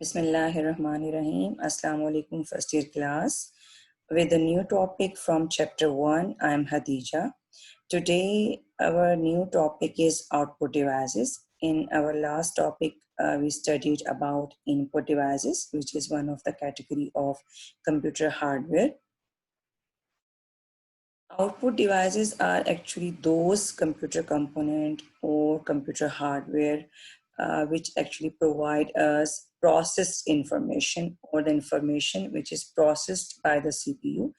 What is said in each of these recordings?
Bismillahirrahmanirrahim. Assalamu alaikum first year class. With a new topic from chapter 1, I am Hadija. Today our new topic is output devices. In our last topic, we studied about input devices, which is one of the category of computer hardware. Output devices are actually those computer component or computer hardware which actually provide us processed information or the information which is processed by the CPU,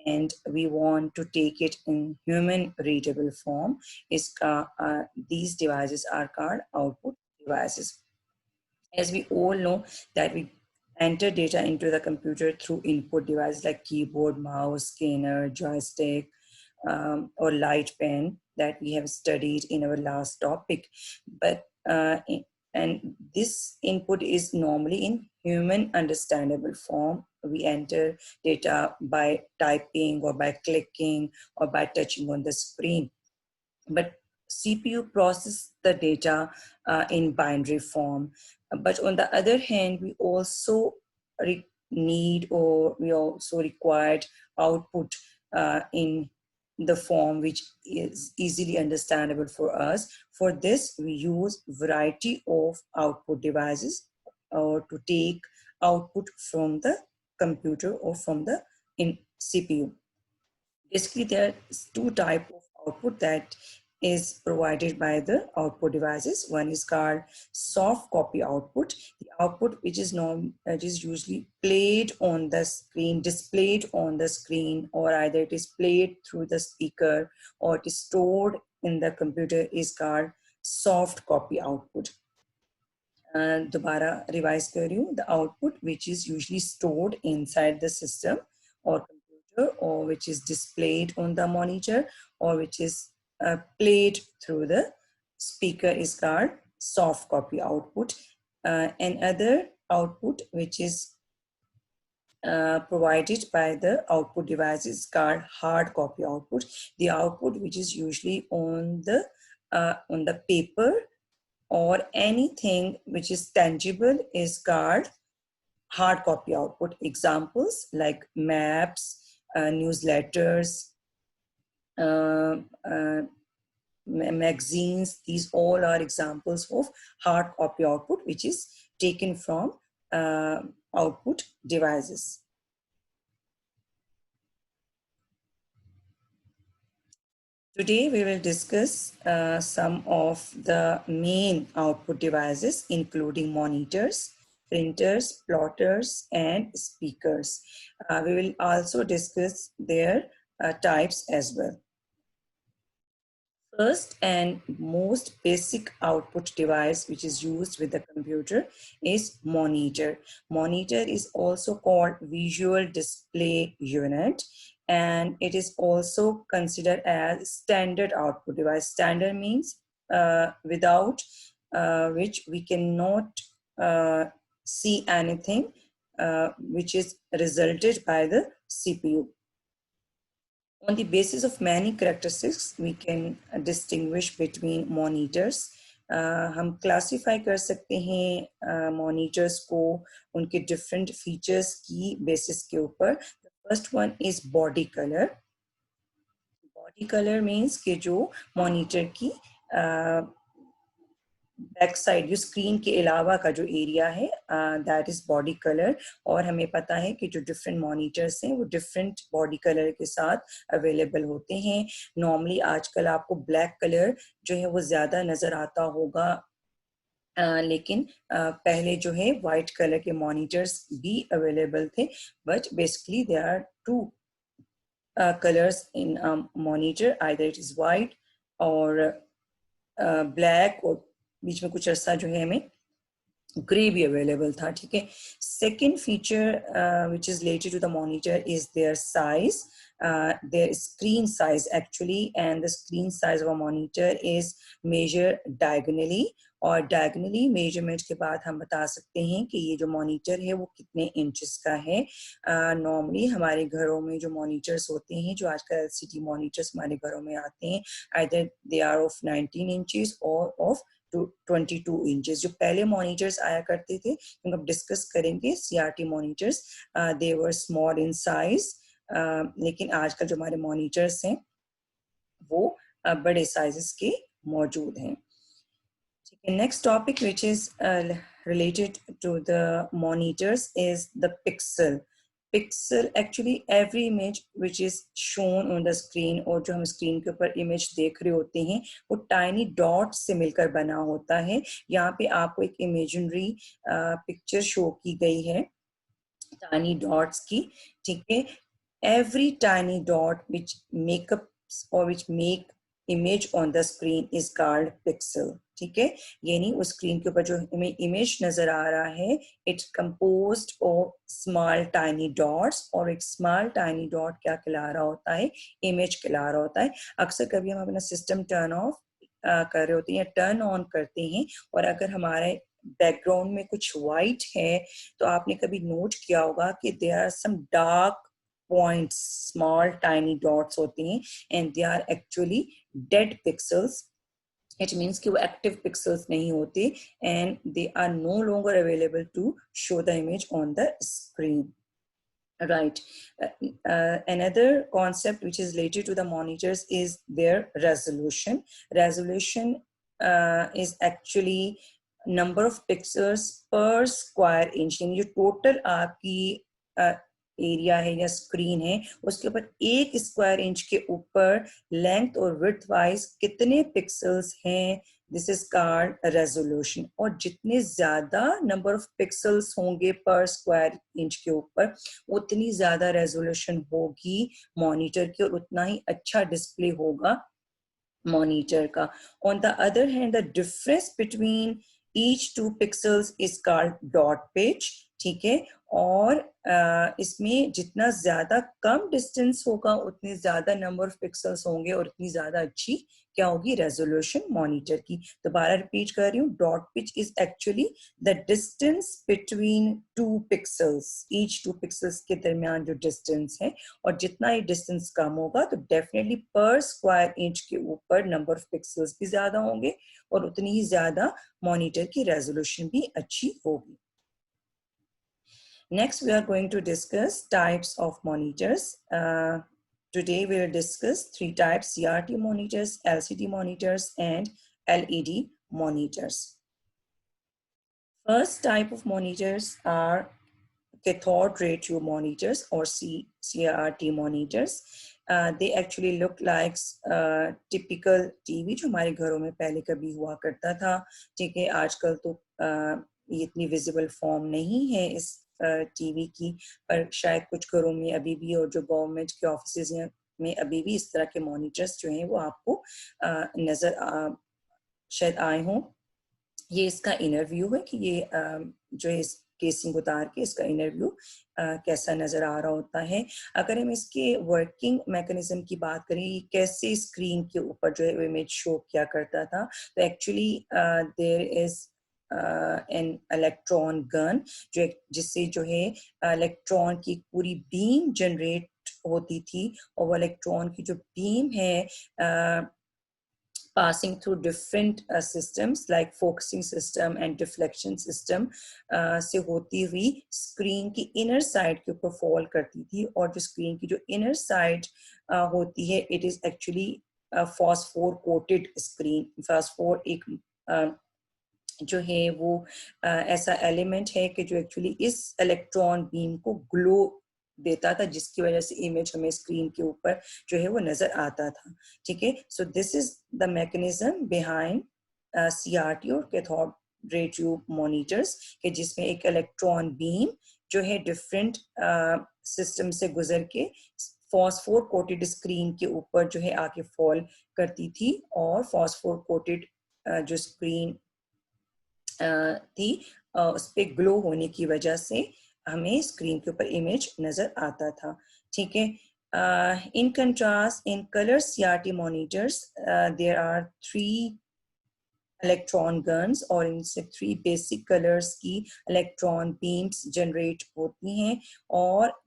and we want to take it in human readable form. These devices are called output devices. As we all know that we enter data into the computer through input devices like keyboard, mouse, scanner, joystick, or light pen that we have studied in our last topic. And this input is normally in human understandable form. We enter data by typing or by clicking or by touching on the screen. But CPU processes the data in binary form. But on the other hand, we also we also required output in the form which is easily understandable for us. For this, we use variety of output devices or to take output from the computer or from the CPU. Basically, there are two types of output that is provided by the output devices. One is called soft copy output, the output which is usually played on the screen, displayed on the screen, or either it is played through the speaker or it is stored in the computer, is called soft copy output. दोबारा revise कर रही हूँ, the output which is usually stored inside the system or computer, or which is displayed on the monitor, or which is played through the speaker is called soft copy output. Another output which is provided by the output device is called hard copy output. The output which is usually on the paper or anything which is tangible is called hard copy output. Examples like maps, newsletters, magazines, these all are examples of hard copy output which is taken from output devices. Today we will discuss some of the main output devices, including monitors, printers, plotters, and speakers. We will also discuss their types as well. First and most basic output device which is used with the computer is monitor. Monitor is also called visual display unit, and it is also considered as standard output device. Standard means without which we cannot see anything which is resulted by the CPU. On the basis of many characteristics, we can distinguish between monitors. हम classify कर सकते हैं monitors को उनके different features की basis के ऊपर. First one is body colour. Body colour means कि जो मॉनिटर की बैक साइड जो स्क्रीन के अलावा का जो एरिया है दैट इज बॉडी कलर. और हमें पता है कि जो डिफरेंट मॉनिटर्स हैं वो डिफरेंट बॉडी कलर के साथ अवेलेबल होते हैं. नॉर्मली आजकल आपको ब्लैक कलर जो है वो ज्यादा नजर आता होगा, लेकिन पहले जो है वाइट कलर के मॉनिटर्स भी अवेलेबल थे. But basically there are two colours in monitor, either it is white और ब्लैक, और बीच में कुछ अर्सा जो है हमें ग्रे भी अवेलेबल था. ठीक है. Second feature which is related to the monitor is their size, their screen size actually, and the screen size of a monitor is measured diagonally. और डायगनली मेजरमेंट के बाद हम बता सकते हैं कि ये जो मॉनिटर है वो कितने इंचेस का है. नॉर्मली हमारे घरों में जो मॉनिटर्स होते हैं, जो आजकल एलसीडी मॉनिटर्स हमारे घरों में आते हैं, either they are of 19 inches और ऑफ 22 इंचेस। जो पहले मॉनिटर्स आया करते थे, हम अब डिस्कस करेंगे CRT monitors, they were small in size, लेकिन आजकल जो हमारे मॉनिटर्स हैं वो बड़े साइजेस के मौजूद हैं। Next topic, which is related to the monitors, is the pixel. Pixel, actually every image which is shown on the screen, और जो हम स्क्रीन के ऊपर इमेज देख रहे होते हैं वो टाइनी डॉट से मिलकर बना होता है। यहाँ पे आपको एक इमेजिनरी पिक्चर शो की गई है टाइनी डॉट्स की, ठीक है। Every tiny dot which make up or which make image on the screen is called pixel, ठीक है। यानी उस स्क्रीन के ऊपर जो हमें इमेज नजर आ रहा है, it's composed of small tiny dots, और एक small tiny dot क्या कहला रहा होता है, इमेज कहला रहा होता है। अक्सर कभी हम अपना सिस्टम टर्न ऑफ कर रहे होते हैं या टर्न ऑन करते हैं, और अगर हमारे बैकग्राउंड में कुछ व्हाइट है तो आपने कभी नोट किया होगा कि there are some dark points, small tiny dots होते हैं, and they are actually dead pixels. It means कि वो active pixels नहीं होते, and they are no longer available to show the image on the screen. Right. Another concept which is related to the monitors is their resolution. Resolution is actually number of pixels per square inch. यानी जो total आपकी area है या screen है उसके ऊपर एक square inch के ऊपर लेंथ और विड्थ वाइज कितने पिक्सल्स हैं, दिस इज कॉल्ड रेजोल्यूशन। और जितने ज्यादा नंबर ऑफ पिक्सल्स होंगे पर स्क्वायर इंच के ऊपर उतनी ज्यादा रेजोल्यूशन होगी मॉनिटर की और उतना ही अच्छा डिस्प्ले होगा मॉनिटर का। On the other hand the difference between each to pixels is called dot pitch, ठीक है। और इसमें जितना ज्यादा कम डिस्टेंस होगा उतने ज्यादा नंबर ऑफ पिक्सल्स होंगे और उतनी ज्यादा अच्छी क्या होगी रेजोल्यूशन मॉनिटर की। दोबारा रिपीट कर रही हूँ, dot pitch is actually the distance between two pixels, each to pixels के दरमियान जो डिस्टेंस है, और जितना ही डिस्टेंस कम होगा तो डेफिनेटली पर स्क्वायर इंच के ऊपर नंबर ऑफ पिक्सल्स भी ज्यादा होंगे और उतनी ही ज्यादा मॉनिटर की रेजोल्यूशन भी अच्छी होगी। Next, we are going to discuss types of monitors. Today, we will discuss three types: CRT monitors, LCD monitors, and LED monitors. First type of monitors are cathode ray tube monitors or CRT monitors. They actually look like typical TV जो हमारे घरों में पहले कभी हुआ करता था, ठीक है। आजकल तो ये इतनी विजिबल फॉर्म नहीं है इस टीवी की, पर शायद कुछ घरों में अभी भी, और जो गवर्नमेंट के ऑफिस में अभी भी इस तरह के मॉनिटर्स जो हैं वो आपको नजर शायद आए हों। ये इसका इनर व्यू है कि ये जो है इस केसिंग उतार के इसका इनर व्यू कैसा नजर आ रहा होता है। अगर हम इसके वर्किंग मैकेनिज्म की बात करें, कैसे स्क्रीन के ऊपर जो है इमेज शो किया करता था, तो actually there is an electron gun जिससे जो है इलेक्ट्रॉन की पूरी बीम जनरेट होती थी, और वो इलेक्ट्रॉन की जो बीम है passing through different systems like focusing system and deflection system से होती हुई स्क्रीन की इनर साइड के ऊपर फॉल करती थी। और जो स्क्रीन की जो इनर साइड होती है, it is actually phosphor coated screen. Phosphor एक जो है वो ऐसा एलिमेंट है कि जो एक्चुअली इस इलेक्ट्रॉन बीम को ग्लो देता था, जिसकी वजह से इमेज हमें स्क्रीन के ऊपर जो है वो नजर आता था, ठीक है। So this is the mechanism behind CRT और कैथोड रे ट्यूब मॉनिटर्स, के जिसमें एक इलेक्ट्रॉन बीम जो है डिफरेंट सिस्टम से गुजर के फॉस्फोर कोटेड स्क्रीन के ऊपर जो है आके फॉल करती थी, और फॉस्फोर कोटेड जो स्क्रीन थी उस पे ग्लो होने की वजह से हमें स्क्रीन के ऊपर इमेज नजर आता था, ठीक है। In contrast, in colour CRT monitors there are 3 electron guns, और इनसे 3 बेसिक कलर्स की इलेक्ट्रॉन बीम्स जनरेट होती हैं, और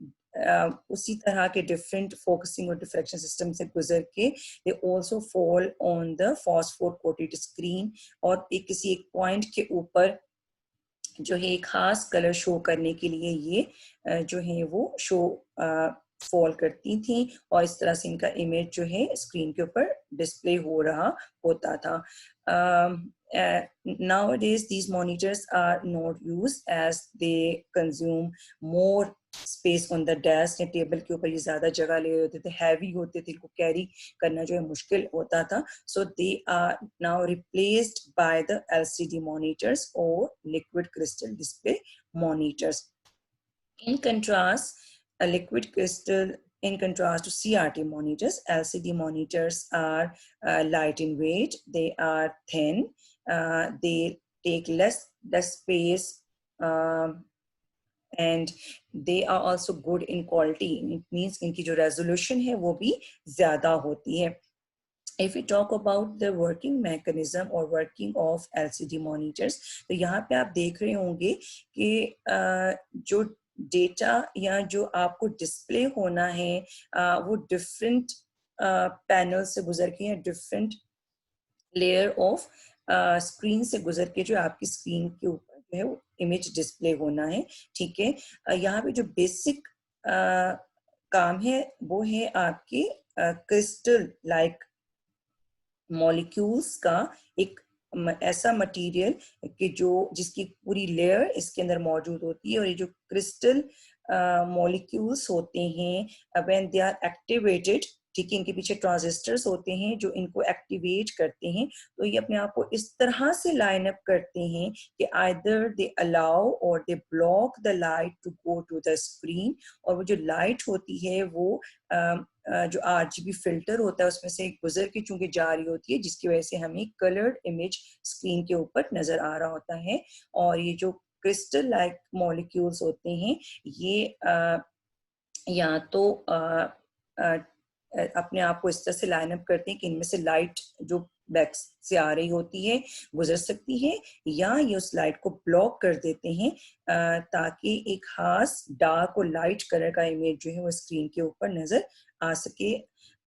उसी तरह के डिफरेंट फोकसिंग और डिफ्रैक्शन सिस्टम से गुजर के they also fall on the phosphor coated screen, और एक किसी एक पॉइंट के ऊपर जो है एक खास कलर शो करने के लिए ये जो है वो शो फॉल करती थी, और इस तरह से इनका इमेज जो है स्क्रीन के ऊपर डिस्प्ले हो रहा होता था. Nowadays these monitors are not used as they consume more space on the desk या टेबल के ऊपर ये ज्यादा जगह ले रहे होते थे, हैवी होते थे, इनको कैरी करना जो है मुश्किल होता था. So they are now replaced by the LCD monitors or liquid crystal display monitors. In contrast, a liquid crystal, in contrast to CRT monitors, LCD monitors are light in weight, they are thin, they take less space, and they are also good in quality. It means इनकी जो resolution है वो भी ज़्यादा होती है. If we talk about the working mechanism or working of LCD monitors, तो यहाँ पे आप देख रहे होंगे कि जो डेटा या जो आपको डिस्प्ले होना है वो डिफरेंट पैनल से गुजर के या डिफरेंट लेयर ऑफ स्क्रीन से गुजर के जो आपकी स्क्रीन के ऊपर जो है वो इमेज डिस्प्ले होना है. ठीक है, यहाँ पे जो बेसिक काम है वो है आपके क्रिस्टल लाइक मॉलिक्यूल्स का एक ऐसा मटेरियल कि जो जिसकी पूरी लेयर इसके अंदर मौजूद होती है, और ये जो क्रिस्टल मॉलिक्यूल्स होते हैं व्हेन दे आर एक्टिवेटेड, ठीक है, इनके पीछे ट्रांजिस्टर्स होते हैं जो इनको एक्टिवेट करते हैं. तो ये अपने आप को इस तरह से लाइन अप करते हैं कि आइदर दे अलाउ और they block the light to go to the screen, और वो जो लाइट होती है वो जो RGB फिल्टर होता है उसमें से गुजर के चूंकि जा रही होती है, जिसकी वजह से हमें कलर्ड इमेज स्क्रीन के ऊपर नजर आ रहा होता है. और ये जो क्रिस्टल लाइक मॉलिक्यूल्स होते हैं ये या तो अपने आप को इस तरह से लाइन अप करते हैं कि इनमें से लाइट जो बैक से आ रही होती है गुजर सकती है, या ये उस लाइट को ब्लॉक कर देते हैं ताकि एक खास डार्क और लाइट कलर का इमेज जो है वो स्क्रीन के ऊपर नजर आ सके.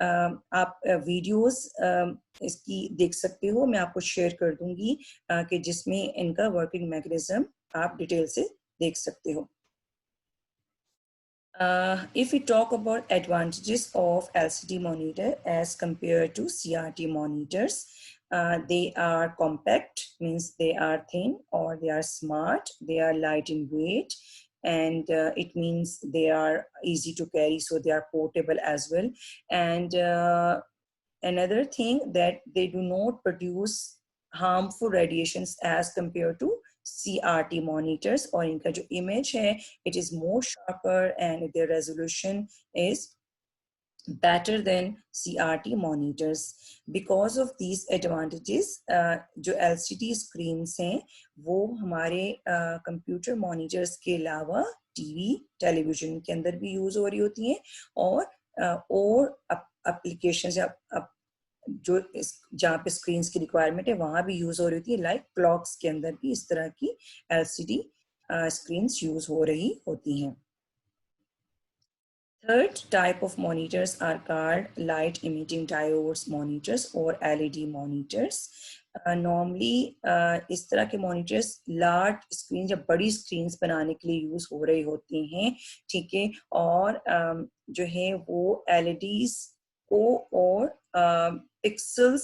आप वीडियोस इसकी देख सकते हो, मैं आपको शेयर कर दूंगी कि जिसमें इनका वर्किंग मैकेनिज्म आप डिटेल से देख सकते हो. If we talk about advantages of LCD monitor as compared to CRT monitors, they are compact, means they are thin, or they are smart, they are light in weight, and it means they are easy to carry, so they are portable as well. And another thing that they do not produce harmful radiations as compared to CRT monitors, और इनका जो image है it is more sharper and their resolution is better than CRT monitors. Because of these advantages, जो LCD screens हैं वो हमारे computer monitors के अलावा टीवी टेलीविजन के अंदर भी यूज हो रही होती हैं, और एप्लीकेशंस या जो जहाँ पे स्क्रीन की रिक्वायरमेंट है वहां भी यूज हो रही होती है, लाइक क्लॉक्स के अंदर भी इस तरह की LCD screens यूज हो रही होती हैं. Third type of monitors are called light emitting diodes monitors or LED monitors. Normally इस तरह के monitors large screen या बड़ी screens बनाने के लिए यूज हो रहे होते हैं, ठीक है, और जो है वो LEDs को और पिक्सल्स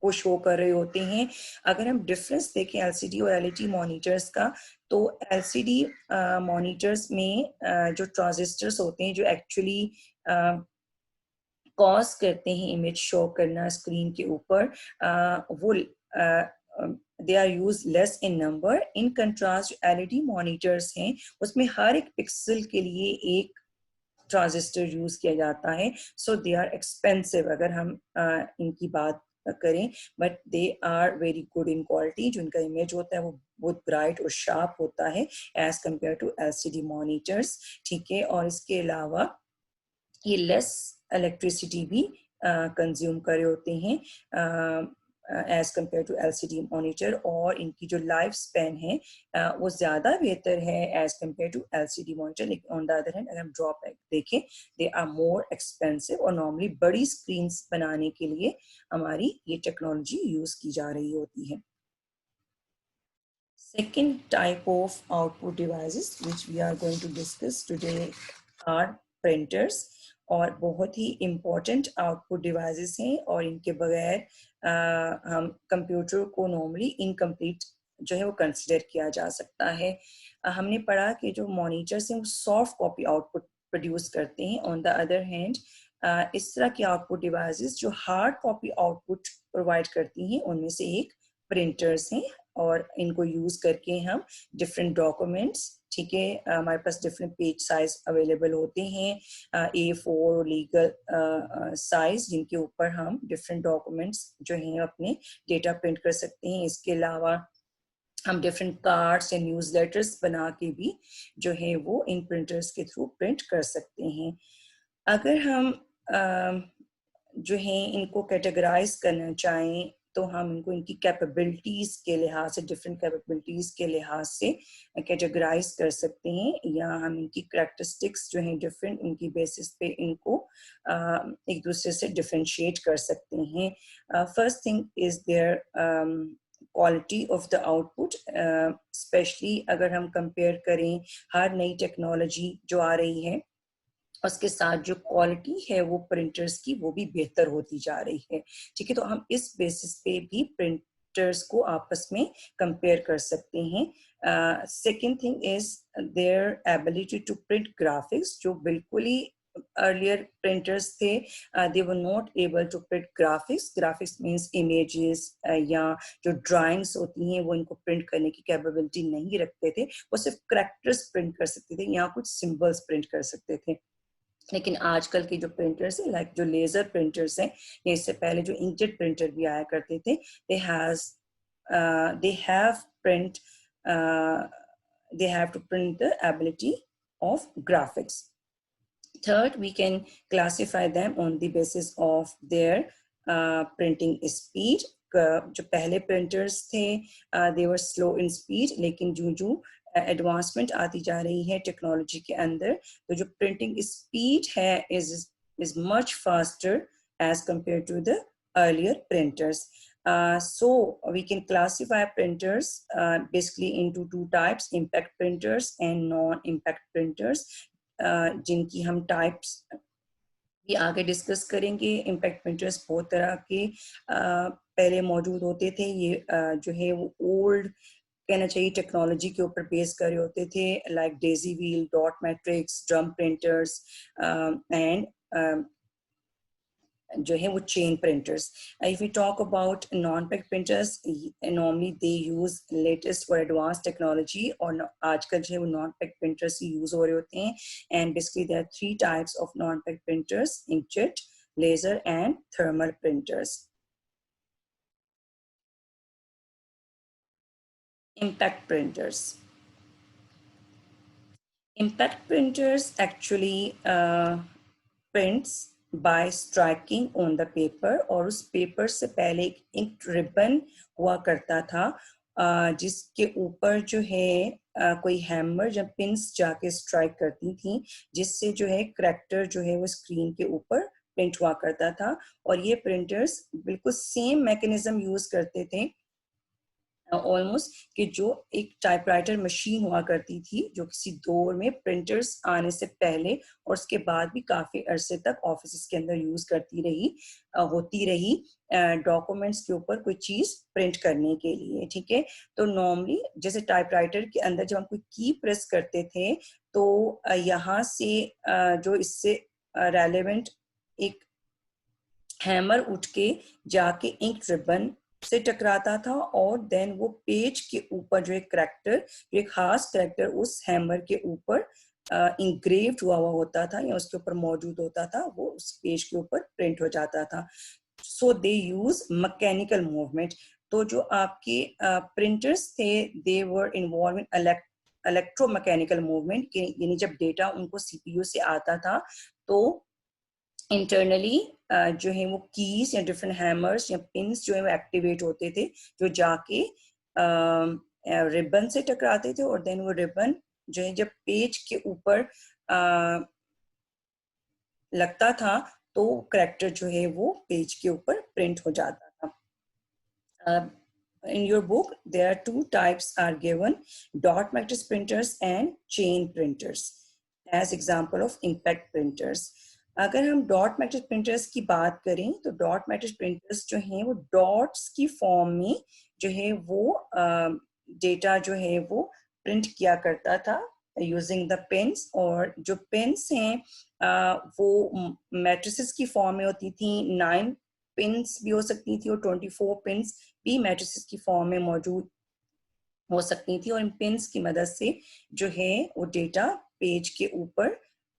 को शो कर रहे होते हैं. अगर हम डिफरेंस देखें LCD और LED मॉनिटर्स का, तो LCD मॉनिटर्स में जो ट्रांजिस्टर्स होते हैं जो एक्चुअली कॉज करते हैं इमेज शो करना स्क्रीन के ऊपर, वो they are used less in number. In contrast LED monitors हैं उसमें हर एक पिक्सल के लिए एक ट्रांजिस्टर यूज किया जाता है, सो दे आर एक्सपेंसिव अगर हम इनकी बात करें, but they are very good in quality. जो इनका इमेज होता है वो बहुत ब्राइट और शार्प होता है as compare to LCD monitors, ठीक है. और इसके अलावा ये लेस इलेक्ट्रिसिटी भी कंज्यूम कर रहे होते हैं as compare to LCD monitor, और इनकी जो लाइफ स्पैन है वो ज़्यादा बेहतर है as compare to LCD monitor. लेकिन ऑन द अदर हैंड अगर हम ड्रॉबैक देखें, दे आर मोर एक्सपेंसिव, और नॉर्मली बड़ी स्क्रीन बनाने के लिए हमारी ये टेक्नोलॉजी यूज़ की जा रही होती है। Second type of output devices which we are going to discuss today are printers, और बहुत ही important output devices हैं, और इनके बगैर हम कंप्यूटर को नॉर्मली इनकम्प्लीट जो है वो कंसिडर किया जा सकता है। हमने पढ़ा कि जो मॉनिटर्स हैं वो सॉफ्ट कॉपी आउटपुट प्रोड्यूस करते हैं। ऑन द अदर हैंड इस तरह की आउटपुट डिवाइसेस जो हार्ड कॉपी आउटपुट प्रोवाइड करती हैं उनमें से एक प्रिंटर्स हैं, और इनको यूज करके हम डिफरेंट डॉक्यूमेंट्स, ठीक है, हमारे पास डिफरेंट पेज साइज अवेलेबल होते हैं, A4 लीगल साइज, जिनके ऊपर हम डिफरेंट डॉक्यूमेंट्स जो हैं अपने डेटा प्रिंट कर सकते हैं। इसके अलावा हम डिफरेंट कार्ड्स या न्यूज़ लेटर्स बना के भी जो है वो इन प्रिंटर्स के थ्रू प्रिंट कर सकते हैं। अगर हम जो है इनको कैटेगराइज करना चाहें तो हम इनको इनकी कैपेबिलिटीज के लिहाज से, डिफरेंट कैपेबिलिटीज के लिहाज से कैटेगराइज कर सकते हैं, या हम इनकी करैक्टरिस्टिक्स जो हैं डिफरेंट, उनकी बेसिस पे इनको एक दूसरे से डिफरेंशिएट कर सकते हैं। First thing is there quality of the output, specially अगर हम कंपेयर करें हर नई टेक्नोलॉजी जो आ रही है उसके साथ जो क्वालिटी है वो प्रिंटर्स की वो भी बेहतर होती जा रही है, ठीक है। तो हम इस बेसिस पे भी प्रिंटर्स को आपस में कंपेयर कर सकते हैं। Second thing is their ability to print graphics, जो बिल्कुल ही अर्लियर प्रिंटर्स थे they were not able to print graphics. Graphics means images या जो ड्राइंग्स होती हैं वो इनको प्रिंट करने की कैपेबिलिटी नहीं रखते थे, वो सिर्फ करैक्टर्स प्रिंट कर सकते थे या कुछ सिंबल्स प्रिंट कर सकते थे। लेकिन आजकल के जो प्रिंटर्स हैं, लाइक जो लेजर प्रिंटर्स हैं, या इससे पहले जो इंकजेट प्रिंटर भी आया करते थे, they have print they have to print the ability of graphics. Third, we can classify them on the basis of their printing speed. जो पहले प्रिंटर्स थे they were slow in speed, लेकिन जो advancement आती जा रही है टेक्नोलॉजी के अंदर, तो जो प्रिंटिंग स्पीड है is much faster as compared to the earlier printers. So we can classify printers basically into two types, impact printers and non-impact printers, जिनकी हम टाइप्स भी आगे डिस्कस करेंगे। इम्पैक्ट प्रिंटर्स बहुत तरह के पहले मौजूद होते थे, ये जो है वो ओल्ड कहना चाहिए टेक्नोलॉजी के ऊपर बेस कर रहे होते थे, like daisy wheel, dot matrix, drum printers and जो है वो chain printers. If we talk about non impact printers, normally they use latest और एडवांस टेक्नोलॉजी, और आजकल जो है वो नॉन पैक प्रिंटर्स ही यूज हो रहे होते हैं। And basically there are 3 types of non impact printers, inkjet, laser and thermal printers. Impact printers. Impact printers actually prints by striking on the paper, और उस पेपर से पहले एक इंक रिबन हुआ करता था जिसके ऊपर जो है कोई हैमर जब पिन्स जाके स्ट्राइक करती थी, जिससे जो है करैक्टर जो है वो स्क्रीन के ऊपर प्रिंट हुआ करता था। और ये प्रिंटर्स बिल्कुल सेम मैकेनिज्म यूज करते थे ऑलमोस्ट कि जो एक टाइपराइटर मशीन हुआ करती थी, जो किसी दौर में प्रिंटर्स आने से पहले और उसके बाद भी काफी अरसे तक ऑफिस के अंदर यूज होती रही डॉक्यूमेंट्स के ऊपर कोई चीज प्रिंट करने के लिए, ठीक है। तो नॉर्मली जैसे टाइपराइटर के अंदर जब हम कोई की प्रेस करते थे तो यहाँ से जो इससे रेलेवेंट एक हैमर उठ के जाके इंक रिबन से टकराता था, और देन वो पेज के ऊपर जो एक करैक्टर, एक खास करैक्टर उस हैमर के ऊपर इंग्रेव्ड हुआ होता था या उसके ऊपर मौजूद होता था, वो उस पेज के ऊपर प्रिंट हो जाता था। सो दे यूज मैकेनिकल मूवमेंट। तो जो आपके प्रिंटर्स थे they were involve in electromechanical movement, यानी जब डेटा उनको सीपीयू से आता था तो इंटरनली जो है वो कीज या डिफरेंट हैमर्स या पिन्स जो है वो एक्टिवेट होते थे, जो जाके रिबन से टकराते थे, और देन वो रिबन जो है जब पेज के ऊपर लगता था तो करेक्टर जो है वो पेज के ऊपर प्रिंट हो जाता था. In your book, there are two types are given: dot matrix printers and chain printers as example of impact printers. अगर हम डॉट मैट्रिक्स प्रिंटर्स की बात करें तो डॉट मैट्रिक्स प्रिंटर्स जो हैं वो डॉट्स की फॉर्म में जो है वो डेटा जो है वो प्रिंट किया करता था यूजिंग द पेन्स, और जो पेन्स हैं वो मैट्रिसेस की फॉर्म में होती थी. 9 पिन्स भी हो सकती थी और 24 पिन्स भी मैट्रिसेस की फॉर्म में मौजूद हो सकती थी, और इन पिन्स की मदद से जो है वो डेटा पेज के ऊपर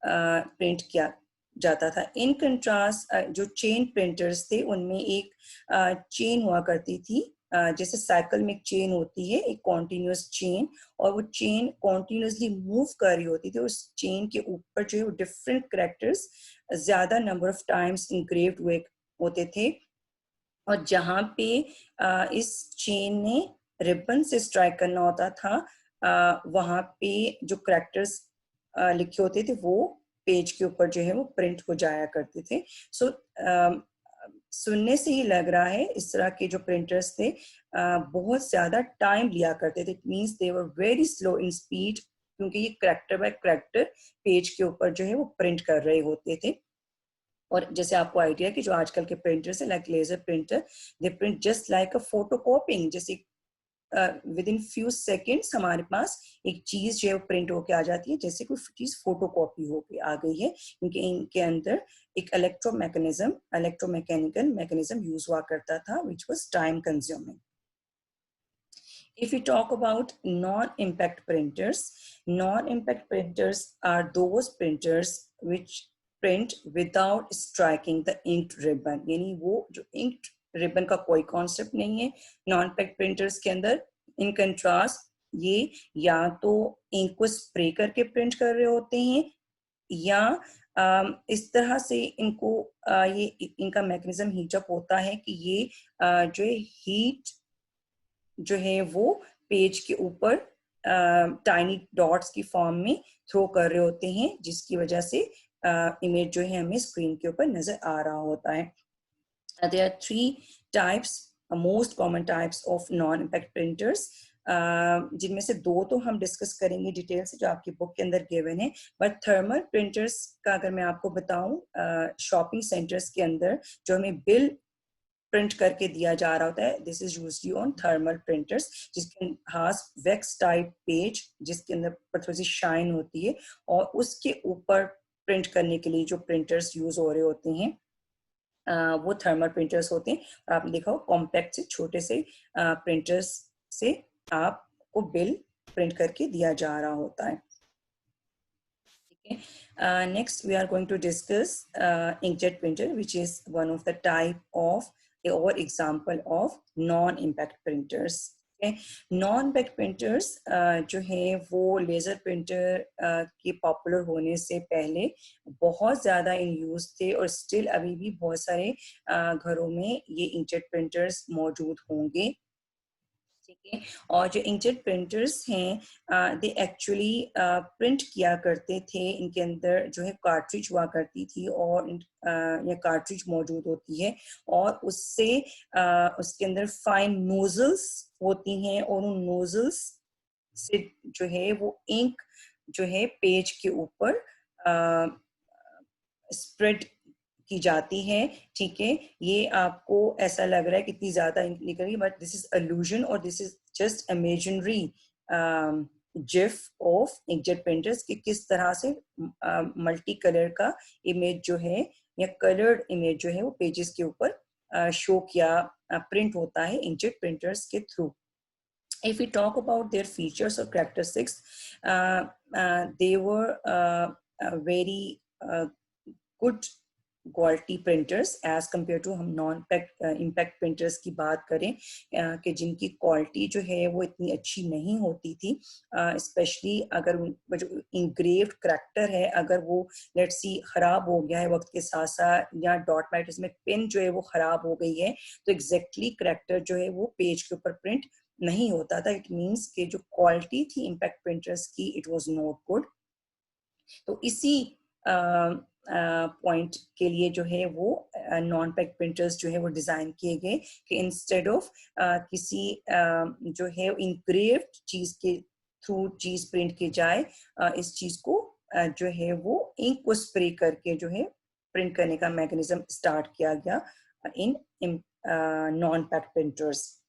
प्रिंट किया जाता था. इन कंट्रास्ट जो चेन प्रिंटर्स थे उनमें एक चेन हुआ करती थी, जैसे साइकिल में एक चेन होती है, एक कॉन्टिन्यूस चेन, और वो चेन कॉन्टिन्यूसली मूव कर रही होती थी. उस चेन के ऊपर जो है वो डिफरेंट कैरेक्टर्स ज्यादा नंबर ऑफ टाइम्स इंग्रेव्ड हुए होते थे, और जहाँ पे इस चेन ने रिबन से स्ट्राइक करना होता था, वहाँ पे जो कैरेक्टर्स लिखे होते थे वो पेज के ऊपर जो है वो प्रिंट हो जाया करते थे. सो सुनने से ही लग रहा है इस तरह के जो प्रिंटर्स थे बहुत ज्यादा टाइम लिया करते थे. It means they were very slow in speed, क्योंकि ये कैरेक्टर बाय कैरेक्टर पेज के ऊपर जो है वो प्रिंट कर रहे होते थे. और जैसे आपको आइडिया कि जो आजकल के प्रिंटर्स है like laser printer, they print just like a photo copying. जैसे विद इन फ्यू सेकेंड्स हमारे पास एक चीज जो है वो प्रिंट होके आ जाती है, जैसे कोई चीज फोटो कॉपी होके आ गई है, क्योंकि इनके अंदर एक इलेक्ट्रोमैकेनिकल मैकेनिज्म यूज हुआ करता था which was time consuming. If we talk about non-impact printers are those printers which print without striking the inked ribbon. यानी वो जो inked ribbon का कोई concept नहीं है non-impact printers के अंदर. In contrast, ये या तो ink को spray करके print कर रहे होते हैं, या इस तरह से इनको ये इनका मैकेनिज्म हीट अप होता है कि ये जो है हीट जो है वो पेज के ऊपर टाइनी डॉट्स की फॉर्म में थ्रो कर रहे होते हैं, जिसकी वजह से इमेज जो है हमें स्क्रीन के ऊपर नजर आ रहा होता है. There are 3 types, most common types of non-impact printers, जिनमें से 2 तो हम डिस्कस करेंगे डिटेल से जो आपकी बुक के अंदर गिवन है. बट थर्मल प्रिंटर्स का अगर मैं आपको बताऊं, शॉपिंग सेंटर्स के अंदर जो हमें बिल प्रिंट करके दिया जा रहा होता है, this is used on thermal printers, जिसके हैज वैक्स टाइप पेज जिसके अंदर थोड़ी सी शाइन होती है, और उसके ऊपर प्रिंट करने के लिए जो प्रिंटर्स यूज हो रहे होते हैं वो थर्मल प्रिंटर्स होते हैं. और आपने देखा हो कॉम्पैक्ट से छोटे से प्रिंटर्स से आपको बिल प्रिंट करके दिया जा रहा होता है. Next we are going to discuss inkjet printer, which is one of the type of or example of non-impact printers. Non impact printers जो है वो लेजर प्रिंटर के पॉपुलर होने से पहले बहुत ज़्यादा इन यूज थे, और स्टिल अभी भी बहुत सारे घरों में ये इंकजेट प्रिंटर्स मौजूद होंगे. ठीक है. और जो इंकजेट प्रिंटर्स हैं दे एक्चुअली प्रिंट किया करते थे, इनके अंदर जो है कार्ट्रिज हुआ करती थी, और ये कार्ट्रिज मौजूद होती है, और उससे उसके अंदर फाइन नोजल्स होती हैं, और उन नोजल्स से जो है वो इंक जो है पेज के ऊपर स्प्रेड की जाती है. ठीक है. ये आपको ऐसा लग रहा है कितनी ज्यादा इंक निकल रही, बट दिस इज इल्यूजन, और this is just imaginary GIF of inkjet printers कि किस तरह से मल्टी कलर का इमेज जो है या कलर्ड इमेज जो है वो पेजेस के ऊपर शो किया प्रिंट होता है इंकजेट प्रिंटर्स के through. If we talk about their features or characteristics, they were very good quality printers as compare to हम नॉन इम्पैक्ट प्रिंटर्स की बात करें कि जिनकी क्वालिटी जो है वो इतनी अच्छी नहीं होती थी, स्पेशली अगर जो इंग्रेव्ड करैक्टर है अगर वो लेट्स सी खराब हो गया है वक्त के साथ साथ, या डॉट मैट्रिक्स में पिन जो है वो खराब हो गई है, तो एग्जैक्टली करैक्टर जो है वो पेज के ऊपर प्रिंट नहीं होता था। इट मीन्स कि जो क्वालिटी थी इम्पैक्ट प्रिंटर्स की इट वाज नॉट गुड। तो इसी पॉइंट के लिए जो है वो नॉन पैक प्रिंटर्स जो है वो डिजाइन किए गए कि इंस्टेड ऑफ किसी जो है इंक्रेव्ड चीज के थ्रू चीज प्रिंट की जाए, इस चीज को जो है वो इंक को स्प्रे करके जो है प्रिंट करने का मैकेनिज्म स्टार्ट किया गया इन नॉन पैक प्रिंटर्स।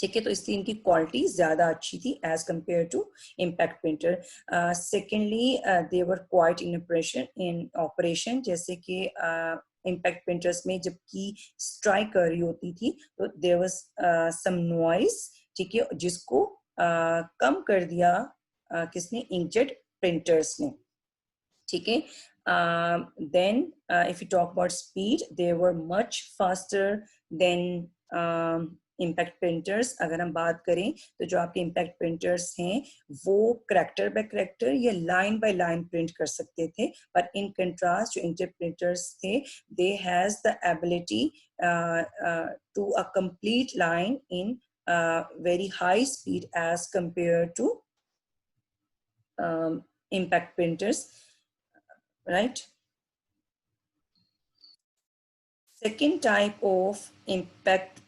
ठीक है, तो इसलिए इनकी क्वालिटी ज्यादा अच्छी थी as compare to impact printer. Secondly they were quiet in operation, जैसे कि इम्पैक्ट प्रिंटर्स में जबकि स्ट्राइक कर रही होती थी तो देयर वाज सम नॉइज, ठीक है, जिसको कम कर दिया किसने, इंकजेट प्रिंटर्स ने। ठीक है, then if you talk about speed, they were much faster than impact printers. अगर हम बात करें तो जो आपके इम्पैक्ट प्रिंटर्स हैं वो करैक्टर बाय करैक्टर या लाइन बाय लाइन प्रिंट कर सकते थे, पर इन कंट्रास्ट जो इंकजेट प्रिंटर्स थे they has the ability to a complete line in very high speed as compared to impact printers, right? Second type of impact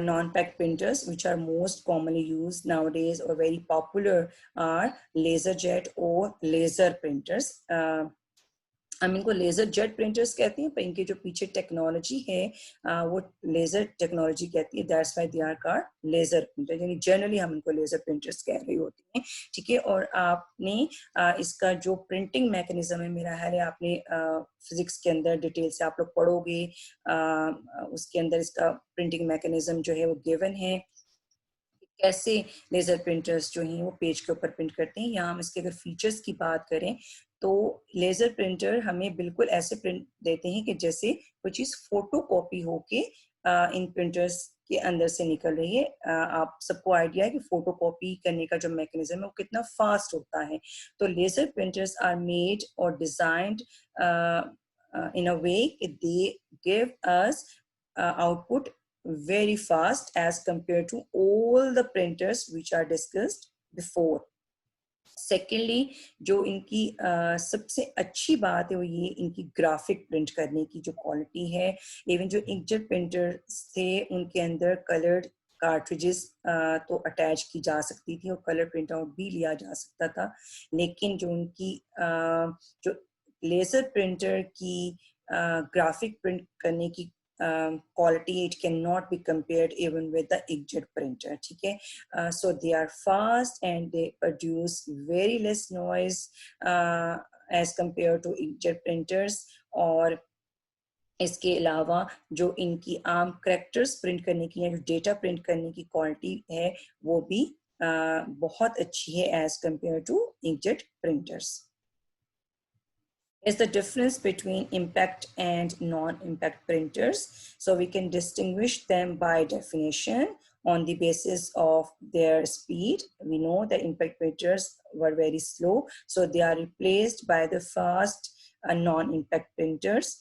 non-pack printers, which are most commonly used nowadays or very popular, are laser jet or laser printers. हम इनको laser jet printers कहते हैं, पर इनके जो पीछे technology है वो लेजर टेक्नोलॉजी कहती है, that's why they are called laser printer, यानी जनरली हम इनको लेजर प्रिंटर्स कह रही होती हैं। ठीक है, और आपने इसका जो प्रिंटिंग मैकेनिज्म है, मेरा ख्याल है आपने फिजिक्स के अंदर डिटेल से आप लोग पढ़ोगे, उसके अंदर इसका प्रिंटिंग मैकेनिज्म जो है वो गिवन है, कैसे लेजर प्रिंटर्स जो हैं वो पेज के ऊपर प्रिंट करते हैं। यहाँ हम इसके अगर फीचर्स की बात करें तो लेजर प्रिंटर हमें बिल्कुल ऐसे प्रिंट देते हैं कि जैसे कोई चीज फोटो कॉपी होके इन प्रिंटर्स के अंदर से निकल रही है। आप सबको आइडिया है कि फोटो कॉपी करने का जो मैकेनिज्म है वो कितना फास्ट होता है। तो लेजर प्रिंटर्स आर मेड और designed in a way they give us output very fast as compared to all the printers which are discussed before. Secondly जो इनकी सबसे अच्छी बात है वो ये इनकी ग्राफिक प्रिंट करने की जो क्वालिटी है। इवन जो इंकजेट प्रिंटर्स थे उनके अंदर कलर्ड कार्ट्रिजेस तो अटैच की जा सकती थी और कलर प्रिंट आउट भी लिया जा सकता था, लेकिन जो उनकी जो लेजर प्रिंटर की ग्राफिक प्रिंट करने की quality, it cannot be compared even with the inkjet printer. ठीक है, so they are fast and they produce very less noise as compared to inkjet printers। और इसके अलावा जो इनकी आम करेक्टर्स प्रिंट करने की या जो डेटा प्रिंट करने की क्वालिटी है वो भी बहुत अच्छी है as compared to inkjet printers। Is the difference between impact and non-impact printers. So we can distinguish them by definition on the basis of their speed. We know that impact printers were very slow, so they are replaced by the fast non-impact printers.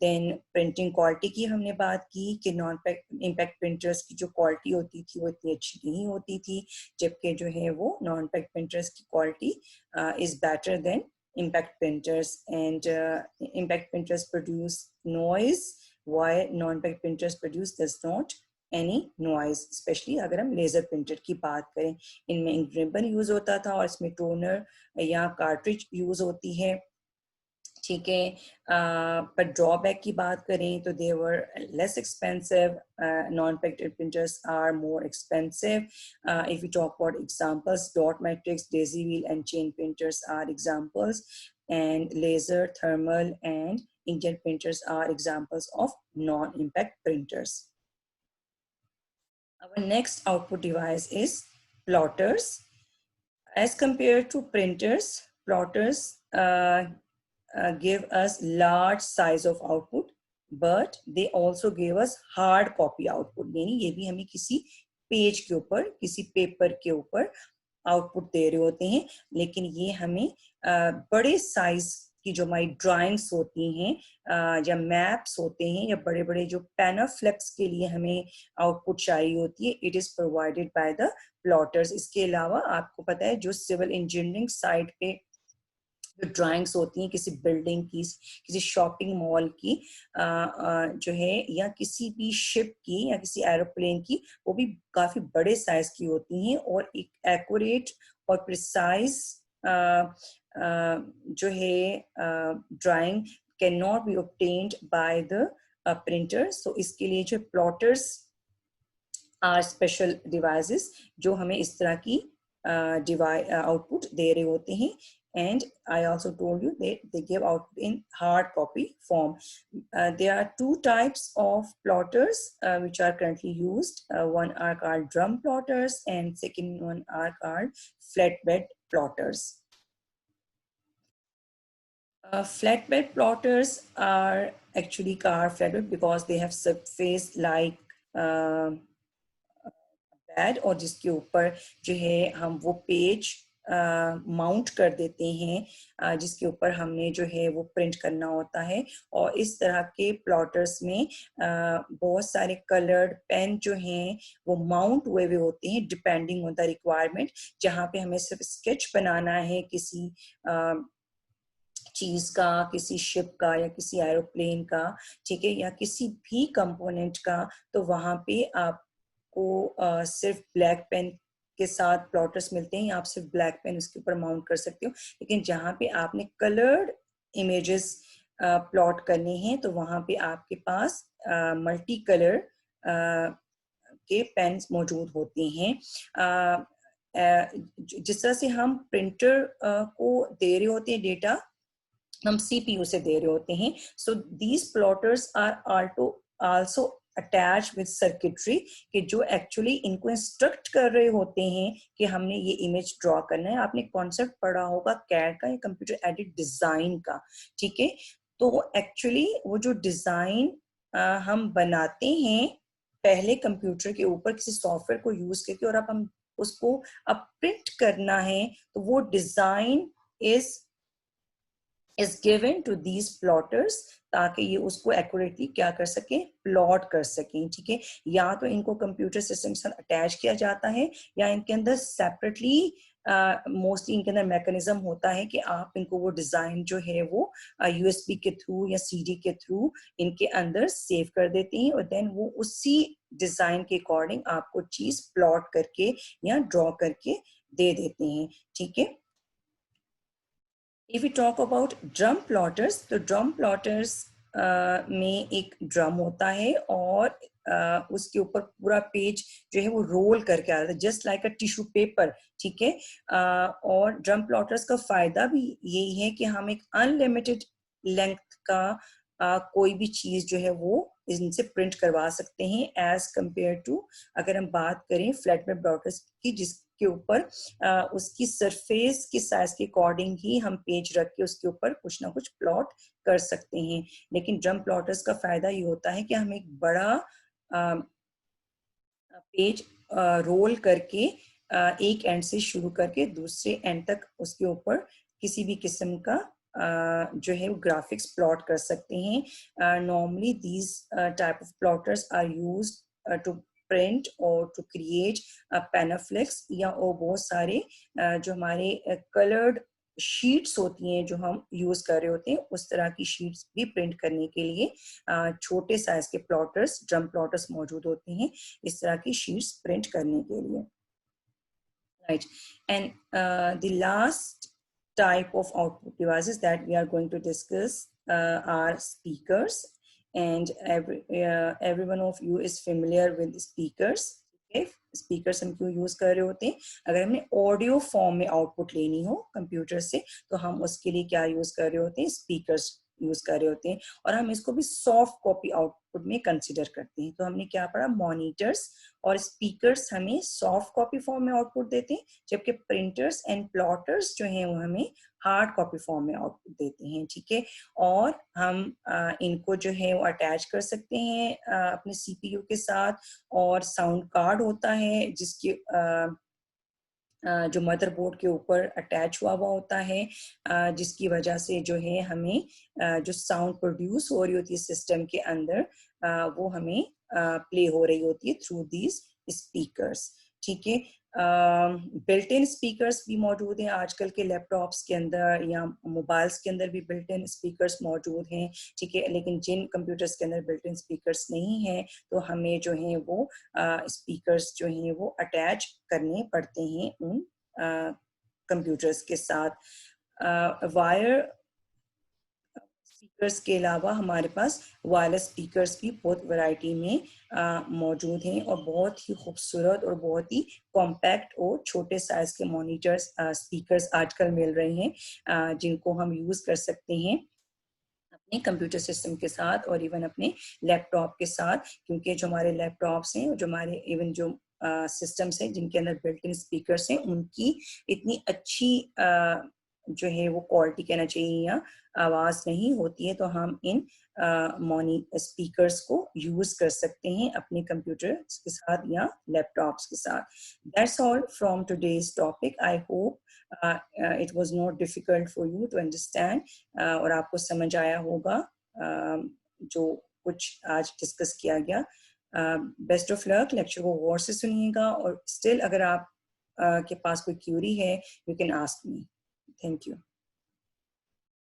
Then printing quality की हमने बात की कि non impact printers की जो quality होती थी वो इतनी अच्छी नहीं होती थी, जबकि जो है वो नॉन इम्पैक्ट प्रिंटर्स की quality is better than impact printers। And impact printers produce noise while non-impact printers produce does not any noise, especially अगर हम लेजर प्रिंटर की बात करें। इनमें इंक रिबन यूज होता था और इसमें टोनर या कार्ट्रिज यूज होती है। ठीक है, पर ड्रॉबैक की बात करें तो they were less expensive, non impacted printers are more expensive. If you talk about examples, dot matrix, daisy wheel and chain printers are examples, and laser, thermal and inkjet printers are examples of non-impact printers. Our next output device is plotters. As compared to printers, plotters give us large size of output, but they also give us hard copy output. यानी ये भी हमें किसी page के ऊपर, किसी paper के ऊपर आउटपुट दे रहे होते हैं, लेकिन ये हमें बड़े साइज की जो हमारी ड्राइंग्स होती हैं या मैप्स होते हैं या बड़े बड़े जो पैनाफ्लेक्स के लिए हमें आउटपुट चाहिए होती है, it is provided by the plotters. इसके अलावा आपको पता है जो सिविल इंजीनियरिंग साइट पे जो ड्राइंग्स होती हैं किसी बिल्डिंग की, किसी शॉपिंग मॉल की जो है, या किसी भी शिप की या किसी एरोप्लेन की, वो भी काफी बड़े साइज की होती हैं और एक एक्यूरेट और प्रिसाइज जो है drawing can not be obtained by the printer. So इसके लिए जो प्लॉटर्स आर स्पेशल डिवाइसेस जो हमें इस तरह की आउटपुट दे रहे होते हैं. And I also told you they give output in hard copy form. There are two types of plotters which are currently used. One are called drum plotters and second one are called flatbed plotters. Flatbed plotters are actually called flatbed because they have surface like pad और जिसके ऊपर जो है हम वो page mount कर देते हैं जिसके ऊपर हमने जो है वो प्रिंट करना होता है. और इस तरह के प्लॉटर्स में बहुत सारे कलर्ड पेन जो हैं वो माउंट हुए हुए होते हैं डिपेंडिंग ऑन द रिक्वायरमेंट. जहाँ पे हमें सिर्फ स्केच बनाना है किसी चीज का, किसी शिप का या किसी एरोप्लेन का, ठीक है, या किसी भी कंपोनेंट का, तो वहां पे आप को सिर्फ ब्लैक पेन के साथ प्लॉटर्स मिलते हैं, आप सिर्फ ब्लैक पेन उसके ऊपर माउंट कर सकते हो. लेकिन जहाँ पे आपने कलर्ड इमेजेस प्लॉट करने हैं तो वहां पे आपके पास मल्टी कलर के पेन्स मौजूद होते हैं. जिस तरह से हम प्रिंटर को दे रहे होते हैं डेटा, हम सीपीयू से दे रहे होते हैं. So these plotters are also attach with circuitry कि जो एक्चुअली इनको इंस्ट्रक्ट कर रहे होते हैं कि हमने ये इमेज ड्रॉ करना है. आपने कॉन्सेप्ट पढ़ा होगा कैड का या कंप्यूटर एडेड डिजाइन का, ठीक है. तो एक्चुअली वो जो डिजाइन हम बनाते हैं पहले कंप्यूटर के ऊपर किसी सॉफ्टवेयर को यूज करके, और अब हम उसको अब प्रिंट करना है, तो वो design is given to these plotters ताकि ये उसको एक्यूरेटली क्या कर सके, प्लॉट कर सकें, ठीक है. या तो इनको कंप्यूटर सिस्टम के साथ अटैच किया जाता है या इनके अंदर सेपरेटली मोस्टली इनके अंदर मैकेनिज्म होता है कि आप इनको वो डिजाइन जो है वो यूएसबी के थ्रू या सीडी के थ्रू इनके अंदर सेव कर देते हैं और देन वो उसी डिजाइन के अकॉर्डिंग आपको चीज प्लॉट करके या ड्रॉ करके दे देते हैं, ठीक है. If we talk about drum plotters, तो drum plotters में एक ड्रम होता है और उसके ऊपर पूरा पेज जो है वो रोल करके आता है just like a tissue paper, ठीक है. और ड्रम प्लॉटर्स का फायदा भी यही है कि हम एक अनलिमिटेड लेंथ का कोई भी चीज जो है वो इनसे प्रिंट करवा सकते हैं एज कंपेयर टू अगर हम बात करें फ्लैटबेड प्लॉटर्स की, जिसके ऊपर उसकी सरफेस की साइज के अकॉर्डिंग ही हम पेज रख के उसके ऊपर कुछ ना कुछ प्लॉट कर सकते हैं. लेकिन ड्रम प्लॉटर्स का फायदा ये होता है कि हम एक बड़ा पेज रोल करके एक एंड से शुरू करके दूसरे एंड तक उसके ऊपर किसी भी किस्म का जो है वो ग्राफिक्स प्लॉट कर सकते हैं. Normally these type of plotters are used to print और टू क्रिएट पैनाफ्लेक्स या और बहुत सारे जो हमारे कलर्ड शीट्स होती हैं जो हम यूज कर रहे होते हैं, उस तरह की शीट्स भी प्रिंट करने के लिए छोटे साइज के प्लॉटर्स, ड्रम प्लॉटर्स मौजूद होते हैं इस तरह की शीट्स प्रिंट करने के लिए. Right, and the last type of output devices that we are going to discuss are speakers, and every one of you is familiar with speakers. Okay, speakers हम क्यों यूज कर रहे होते हैं? अगर हमने ऑडियो फॉर्म में आउटपुट लेनी हो कंप्यूटर से तो हम उसके लिए क्या यूज कर रहे होते हैं? स्पीकर्स यूज कर रहे होते हैं, और हम इसको भी सॉफ्ट कॉपी आउटपुट में कंसिडर करते हैं। तो हमने क्या पढ़ा, मॉनिटर्स और स्पीकर्स हमें सॉफ्ट कॉपी फॉर्म में आउटपुट देते हैं, जबकि प्रिंटर्स एंड प्लॉटर्स जो हैं वो हमें हार्ड कॉपी फॉर्म में आउटपुट देते हैं, ठीक है। और हम इनको जो है वो अटैच कर सकते हैं अपने सीपीयू के साथ, और साउंड कार्ड होता है जिसकी जो मदरबोर्ड के ऊपर अटैच हुआ हुआ होता है, जिसकी वजह से जो है हमें जो साउंड प्रोड्यूस हो रही होती है सिस्टम के अंदर, वो हमें प्ले हो रही होती है थ्रू दीज स्पीकर्स, ठीक है। बिल्ट इन स्पीकर्स भी मौजूद हैं आजकल के लैपटॉप्स के अंदर, या मोबाइल्स के अंदर भी बिल्ट इन स्पीकर्स मौजूद हैं, ठीक है। लेकिन जिन कंप्यूटर्स के अंदर बिल्ट इन स्पीकर्स नहीं है, तो हमें जो है वो स्पीकर्स जो हैं वो अटैच करने पड़ते हैं उन कंप्यूटर्स के साथ। वायर स्पीकर्स के अलावा हमारे पास वायरलेस स्पीकर्स भी बहुत वैरायटी में मौजूद हैं, और बहुत ही खूबसूरत और बहुत ही कॉम्पैक्ट और छोटे साइज के मॉनिटर्स स्पीकर्स आजकल मिल रहे हैं, जिनको हम यूज कर सकते हैं अपने कंप्यूटर सिस्टम के साथ और इवन अपने लैपटॉप के साथ, क्योंकि जो हमारे लैपटॉप्स हैं और जो हमारे इवन जो सिस्टम्स हैं जिनके अंदर बिल्ट इन स्पीकर्स हैं, उनकी इतनी अच्छी जो है वो क्वालिटी कहना चाहिए या आवाज़ नहीं होती है, तो हम इन मॉनी स्पीकर्स को यूज कर सकते हैं अपने कंप्यूटर्स के साथ या लैपटॉप्स के साथ। That's all from today's topic. I hope it was not difficult for you to understand, और आपको समझ आया होगा जो कुछ आज डिस्कस किया गया। बेस्ट ऑफ लक, लेक्चर को गौर से सुनिएगा, और स्टिल अगर आप के पास कोई क्यूरी है, you can ask me. Thank you.